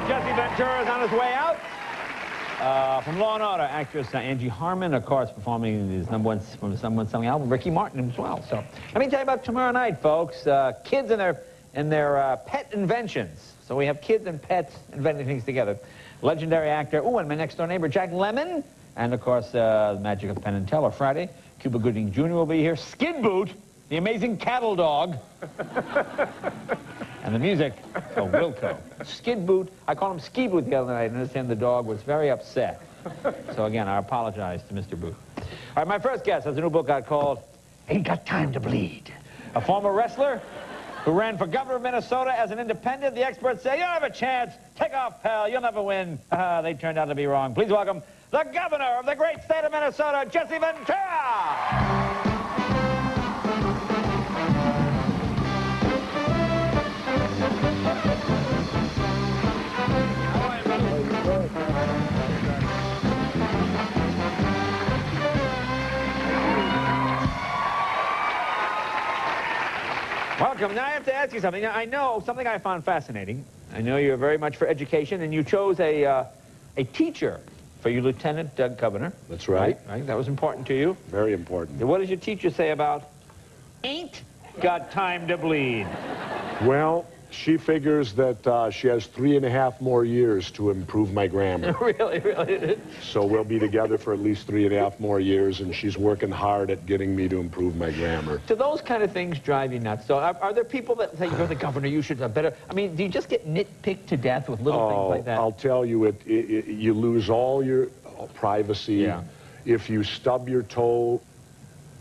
Jesse Ventura is on his way out. From Law & Order, actress Angie Harmon, of course, performing his number one selling album, Ricky Martin as well. So let me tell you about tomorrow night, folks. Kids and their pet inventions. So we have kids and pets inventing things together. Legendary actor, and my next door neighbor, Jack Lemmon. And, of course, the magic of Penn and Teller Friday. Cuba Gooding Jr. will be here. Skid Boot, the amazing cattle dog. And the music, Wilco. Skid Boot, I called him Ski Boot the other night, and I understand the dog was very upset. So again, I apologize to Mr. Boot. All right, my first guest has a new book out called Ain't Got Time to Bleed. A former wrestler who ran for governor of Minnesota as an independent. The experts say, you don't have a chance. Take off, pal. You'll never win. They turned out to be wrong. Please welcome the governor of the great state of Minnesota, Jesse Ventura. Welcome. Now I have to ask you something. Now, I know something I found fascinating. I know you're very much for education, and you chose a teacher for your lieutenant governor. That's right. Right. That was important to you. Very important. What does your teacher say about ain't got time to bleed? Well, she figures that she has 3.5 more years to improve my grammar. Really? So we'll be together for at least 3.5 more years, and she's working hard at getting me to improve my grammar. Do those kind of things drive you nuts? So are there people that say, you're the governor, you should have better... I mean, do you just get nitpicked to death with little things like that? I'll tell you, you lose all your privacy. Yeah. If you stub your toe,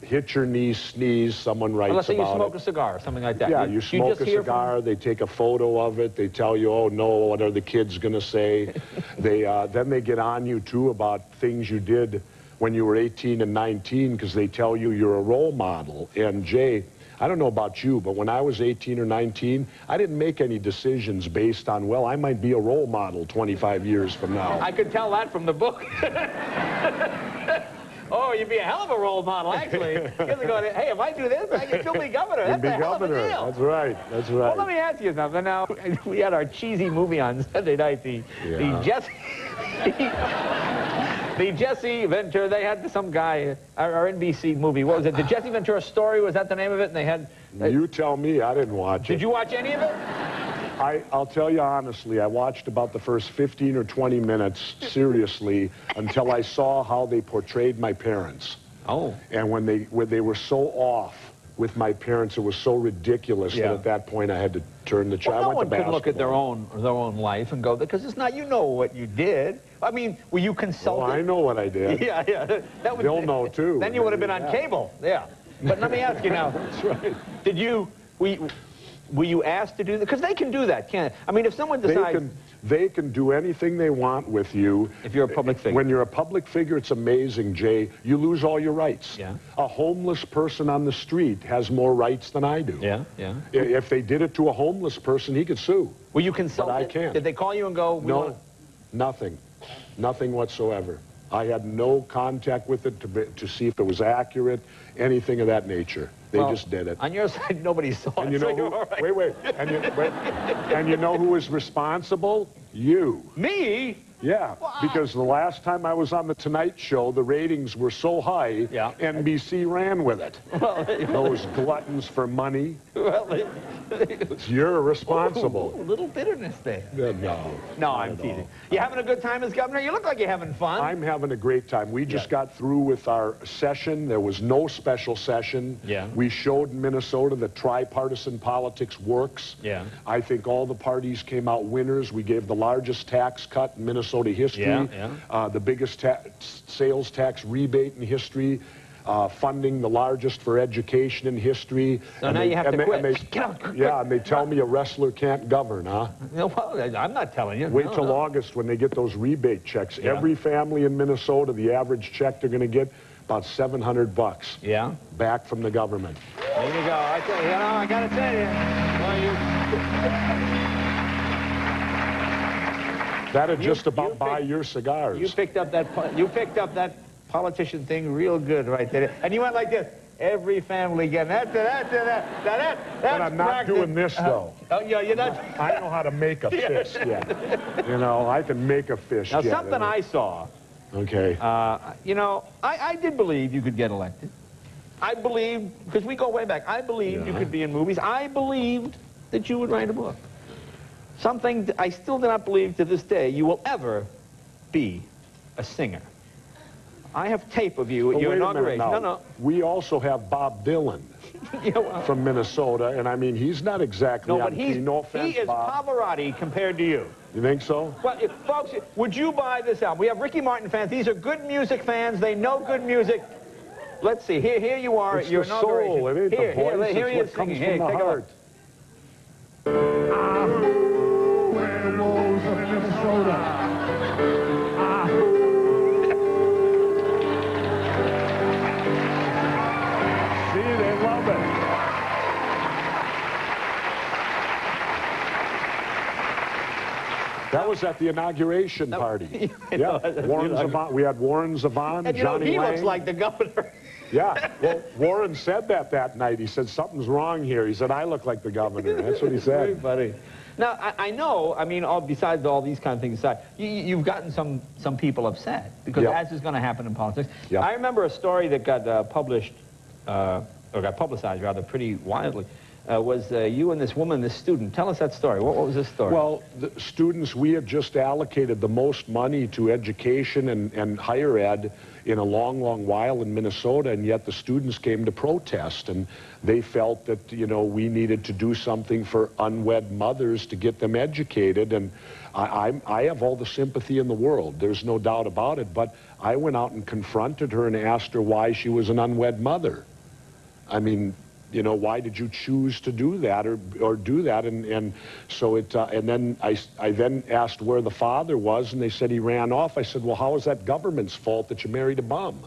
hit your knee, sneeze, someone writes about it. Let's say you smoke a cigar or something like that. Yeah, you smoke a cigar, they take a photo of it, they tell you, oh no, what are the kids going to say? Then they get on you, too, about things you did when you were 18 and 19, because they tell you you're a role model. And Jay, I don't know about you, but when I was 18 or 19, I didn't make any decisions based on, well, I might be a role model 25 years from now. I could tell that from the book. Oh, you'd be a hell of a role model, actually. You're going, hey, if I do this, I can still be governor. That's a hell of a deal. That's right. That's right. Well, let me ask you something. Now, we had our cheesy movie on Sunday night, the Jesse Ventura. They had some guy, our NBC movie. What was it? The Jesse Ventura Story, was that the name of it? And they had... You tell me. I didn't watch it. Did you watch any of it? I'll tell you honestly, I watched about the first 15 or 20 minutes, seriously, until I saw how they portrayed my parents. Oh. And when they were so off with my parents, it was so ridiculous that at that point I had to turn the child. Well, no one could look at their own life and go, because it's not, you know what you did. I mean, were you consulted? Well, I know what I did. Yeah. They'll know, too. Then you would have been on cable. Yeah. But let me ask you now. That's right. Were you asked to do that? Because they can do that, can't they? I mean, if someone decides... They can do anything they want with you. If you're a public figure. When you're a public figure, it's amazing, Jay. You lose all your rights. Yeah. A homeless person on the street has more rights than I do. Yeah. If they did it to a homeless person, he could sue. Were you consulted? But I can't. Did they call you and go... No, nothing. Nothing whatsoever. I had no contact with it to see if it was accurate, anything of that nature. They just did it. On your side, nobody saw it. And you know who, wait. And you know who was responsible? You. Me? Yeah, because the last time I was on The Tonight Show, the ratings were so high, NBC ran with it. Well, those gluttons for money. Well, you're responsible. Ooh, little bitterness there. No, I'm teasing. You having a good time as governor? You look like you're having fun. I'm having a great time. We just got through with our session. There was no special session. Yeah. We showed in Minnesota that tripartisan politics works. Yeah. I think all the parties came out winners. We gave the largest tax cut in Minnesota history, the biggest sales tax rebate in history, funding the largest for education in history. So now you have to quit. Get out, yeah, and they tell me a wrestler can't govern, huh? No, well, I'm not telling you. Wait till August when they get those rebate checks. Yeah. Every family in Minnesota, the average check they're going to get, about $700. Yeah. Back from the government. There you go. I got to tell you. Well, That'd just about buy your cigars. You picked up that politician thing real good right there. And you went like this. Every family getting that. But I'm not doing this, though. Oh, yeah, you're not. I know how to make a fist yet. You know, I can make a fist Now, yet. something I saw. Okay. You know, I did believe you could get elected. I believed, because we go way back, I believed you could be in movies. I believed that you would write a book. Something I still do not believe to this day you will ever be a singer. I have tape of you at your inauguration. No. We also have Bob Dylan from Minnesota, and I mean, he's not exactly no, but he is Bob. Pavarotti compared to you. You think so? Well, folks, would you buy this album? We have Ricky Martin fans. These are good music fans. They know good music. Let's see. Here you are at your inauguration. Soul. It ain't the voice. Here he is comes singing. from the heart. Werewolves of Minnesota. That was at the inauguration party. Yeah, Warren Zevon. We had Warren Zevon, and you know, Johnny he Lang. looks like the governor. Yeah, well, Warren said that night. He said, something's wrong here. He said, I look like the governor. That's what he said. Very funny. Now, I know, I mean, besides all these kind of things aside, you've gotten some people upset, because as is going to happen in politics. Yep. I remember a story that got published, or got publicized, rather, pretty widely. Was you and this woman, this student. Tell us that story. What was this story? Well, the students, we had just allocated the most money to education and higher ed in a long, long while in Minnesota, and yet the students came to protest, and they felt that, you know, we needed to do something for unwed mothers to get them educated, and I have all the sympathy in the world. There's no doubt about it, but I went out and confronted her and asked her why she was an unwed mother. I mean, you know, why did you choose to do that or do that? And so it, and then I then asked where the father was, and they said he ran off. I said, well, how is that government's fault that you married a bum?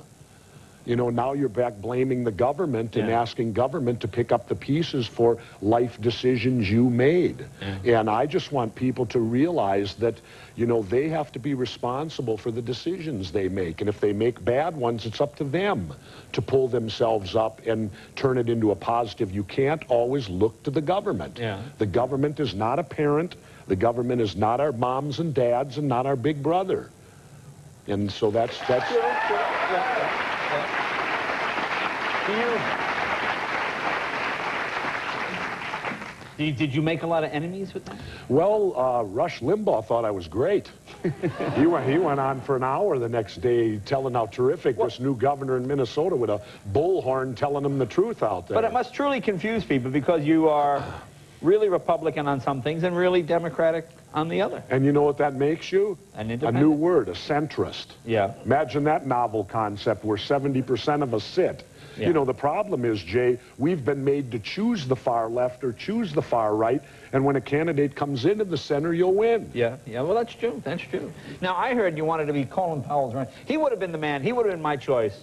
You know, now you're back blaming the government and asking government to pick up the pieces for life decisions you made. And I just want people to realize that, you know, they have to be responsible for the decisions they make. And if they make bad ones, it's up to them to pull themselves up and turn it into a positive. You can't always look to the government. The government is not a parent. The government is not our moms and dads and not our big brother. And so that's... Did you make a lot of enemies with that? Well, Rush Limbaugh thought I was great. He went on for an hour the next day telling how terrific this new governor in Minnesota with a bullhorn telling them the truth out there. But it must truly confuse people, because you are really Republican on some things and really Democratic on the other. And you know what that makes you? An a independent. new word, a centrist. Yeah. Imagine that novel concept where 70% of us sit. You know, the problem is, Jay, we've been made to choose the far left or choose the far right, and when a candidate comes into the center, you'll win. Yeah, well, that's true. That's true. Now, I heard you wanted to be Colin Powell's running. He would have been the man. He would have been my choice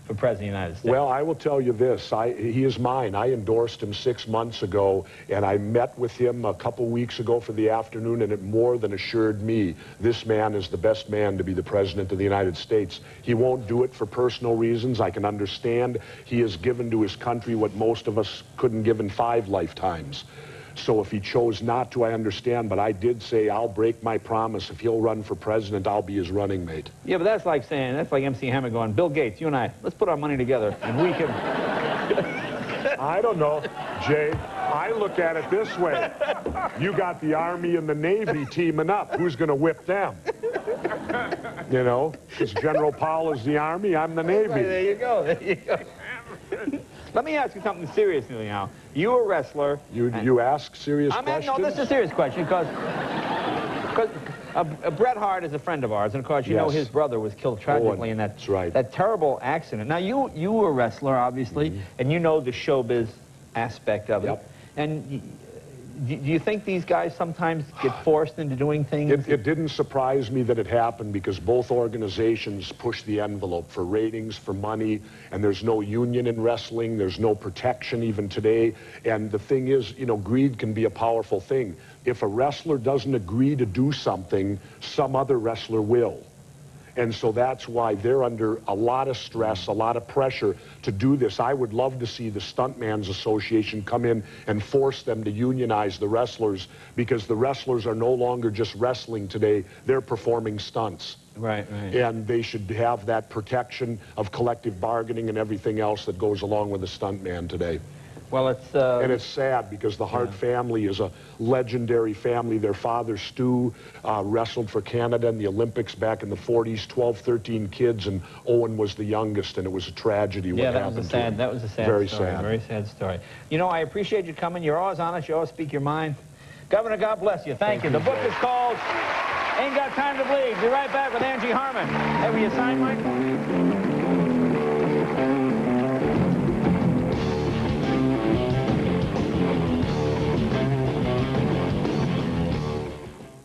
for President of the United States. Well, I will tell you this. He is mine. I endorsed him 6 months ago, and I met with him a couple weeks ago for the afternoon, and it more than assured me this man is the best man to be the President of the United States. He won't do it for personal reasons. I can understand. He has given to his country what most of us couldn't give in 5 lifetimes. So if he chose not to, I understand, but I did say I'll break my promise. If he'll run for president, I'll be his running mate. Yeah, but that's like MC Hammer going, Bill Gates, you and I, let's put our money together and we can... I don't know, Jay. I look at it this way. You got the Army and the Navy teaming up. Who's going to whip them? You know, because General Powell is the Army, I'm the Navy. There you go, there you go. Let me ask you something seriously now. You're a wrestler. You ask serious questions? No, this is a serious question, because Bret Hart is a friend of ours, and of course, you know his brother was killed tragically in that terrible accident. Now, you were a wrestler, obviously, and you know the showbiz aspect of it. And do you think these guys sometimes get forced into doing things? It didn't surprise me that it happened, because both organizations push the envelope for ratings, for money, and there's no union in wrestling. There's no protection even today. And the thing is, you know, greed can be a powerful thing. If a wrestler doesn't agree to do something, some other wrestler will. And so that's why they're under a lot of stress, a lot of pressure to do this. I would love to see the Stuntman's Association come in and force them to unionize the wrestlers, because the wrestlers are no longer just wrestling today, they're performing stunts. Right, right. And they should have that protection of collective bargaining and everything else that goes along with a stuntman today. Well, it's... And it's sad because the Hart family is a legendary family. Their father, Stu, wrestled for Canada in the Olympics back in the 40s, 12, 13 kids, and Owen was the youngest, and it was a tragedy what happened to him. That was a sad Very story. sad. Very sad story. You know, I appreciate you coming. You're always honest. You always speak your mind. Governor, God bless you. Thank you. The book is called Ain't Got Time to Bleed. Be right back with Angie Harmon. Have you signed mine?